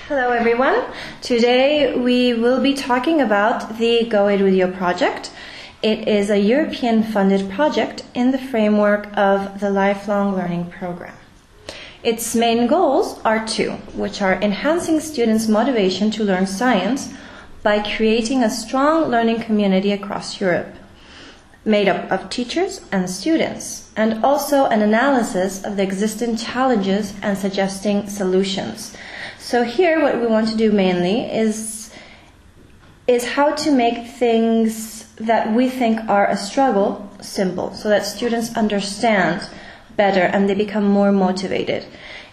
Hello everyone. Today we will be talking about the Goerudio project. It is a European funded project in the framework of the Lifelong Learning Program. Its main goals are two, which are enhancing students' motivation to learn science by creating a strong learning community across Europe, made up of teachers and students, and also an analysis of the existing challenges and suggesting solutions. So here what we want to do mainly is how to make things that we think are a struggle simple, so that students understand better and they become more motivated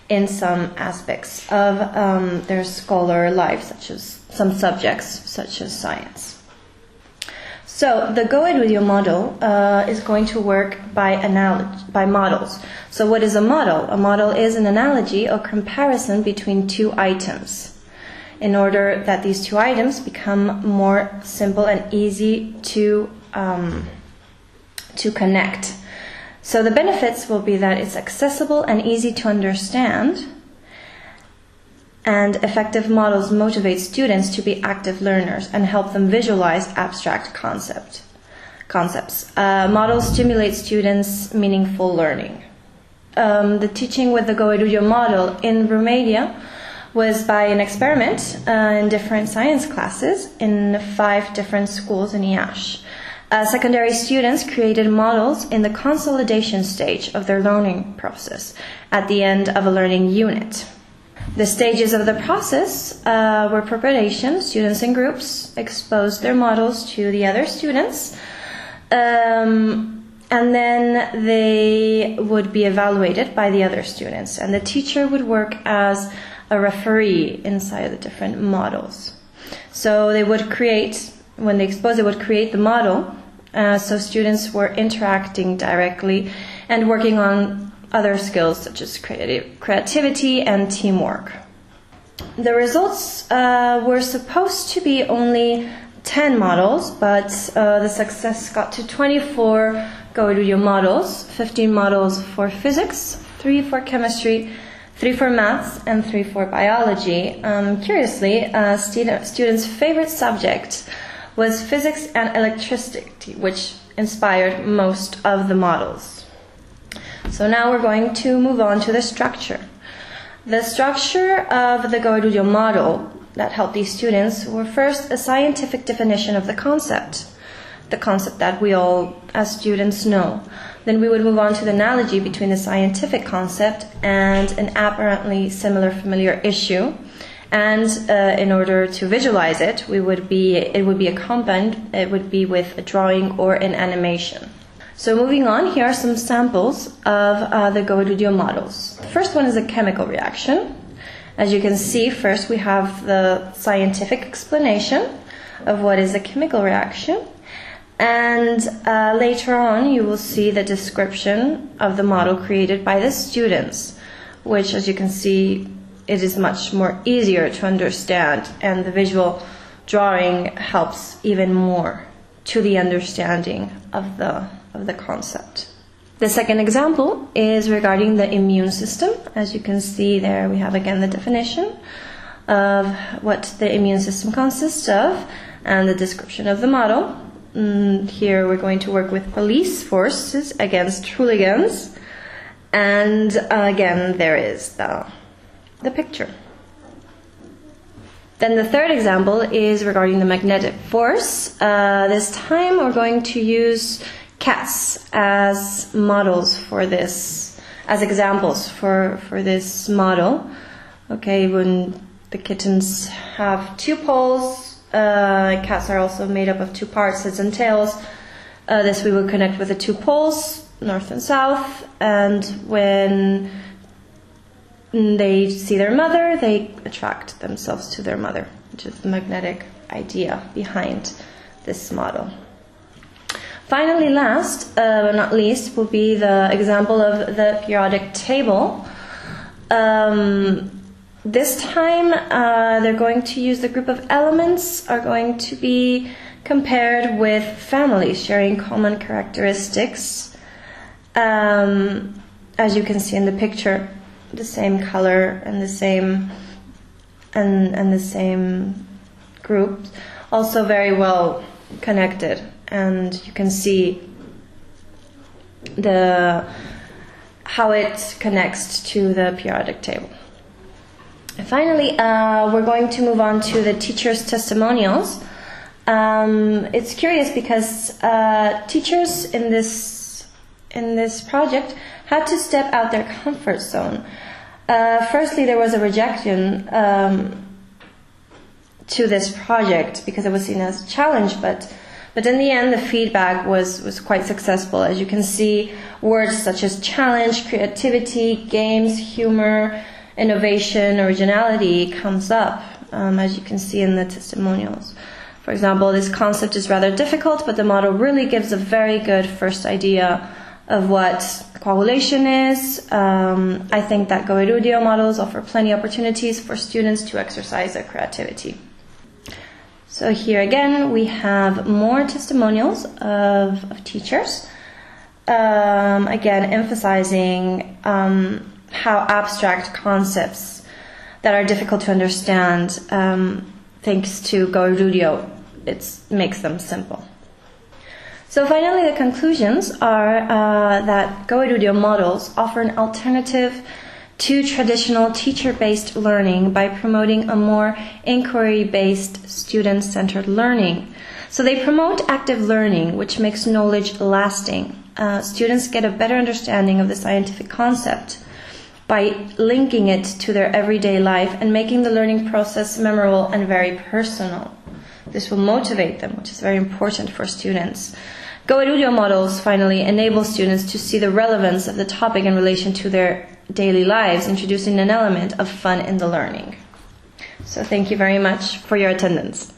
in some aspects of their scholar life, such as some subjects such as science. So the Goerudio model is going to work by models. So what is a model? A model is an analogy or comparison between two items in order that these two items become more simple and easy to connect. So the benefits will be that it's accessible and easy to understand, and effective models motivate students to be active learners and help them visualize abstract concepts. Models stimulate students' meaningful learning. The teaching with the Goerudio model in Romania was by an experiment in different science classes in 5 different schools in Iași. Secondary students created models in the consolidation stage of their learning process at the end of a learning unit. The stages of the process were preparation. Students in groups exposed their models to the other students, and then they would be evaluated by the other students, and the teacher would work as a referee inside the different models. So they would create, when they exposed, they would create the model, so students were interacting directly and working on other skills such as creativity and teamwork. The results were supposed to be only 10 models, but the success got to 24 Goerudio models, 15 models for physics, 3 for chemistry, 3 for maths, and 3 for biology. Curiously, students' favorite subject was physics and electricity, which inspired most of the models. So now we're going to move on to the structure. The structure of the Goerudio model that helped these students were first a scientific definition of the concept that we all as students know. Then we would move on to the analogy between the scientific concept and an apparently familiar issue. And in order to visualize it, it would be accompanied with a drawing or an animation. So moving on, here are some samples of the Goerudio models. The first one is a chemical reaction. As you can see, first we have the scientific explanation of what is a chemical reaction, and later on you will see the description of the model created by the students, which, as you can see, it is much more easier to understand, and the visual drawing helps even more to the understanding of the concept. The second example is regarding the immune system. As you can see there, we have again the definition of what the immune system consists of and the description of the model. Here we're going to work with police forces against hooligans, and again there is the picture. Then the third example is regarding the magnetic force. This time we're going to use cats as models for this, as examples for this model. Okay, when the kittens have 2 poles, cats are also made up of 2 parts, heads and tails. This we will connect with the 2 poles, north and south, and when they see their mother, they attract themselves to their mother, which is the magnetic idea behind this model. Finally, last but not least, will be the example of the periodic table. This time, they're going to use the group of elements are going to be compared with families sharing common characteristics. As you can see in the picture, the same color and the same and the same groups, also very well connected, and you can see how it connects to the periodic table. And finally, we're going to move on to the teachers' testimonials. It's curious because teachers in this project had to step out their comfort zone. Firstly, there was a rejection to this project because it was seen as a challenge, but in the end the feedback was quite successful. As you can see, words such as challenge, creativity, games, humor, innovation, originality comes up, as you can see in the testimonials. For example, this concept is rather difficult, but the model really gives a very good first idea of what coagulation is. I think that Goerudio models offer plenty of opportunities for students to exercise their creativity. So here again we have more testimonials of teachers, again emphasizing how abstract concepts that are difficult to understand, thanks to Goerudio, it makes them simple. So finally, the conclusions are that Goerudio models offer an alternative to traditional teacher-based learning by promoting a more inquiry-based, student-centered learning. So they promote active learning, which makes knowledge lasting. Students get a better understanding of the scientific concept by linking it to their everyday life and making the learning process memorable and very personal. This will motivate them, which is very important for students. Goerudio models, finally, enable students to see the relevance of the topic in relation to their daily lives, introducing an element of fun in the learning. So thank you very much for your attendance.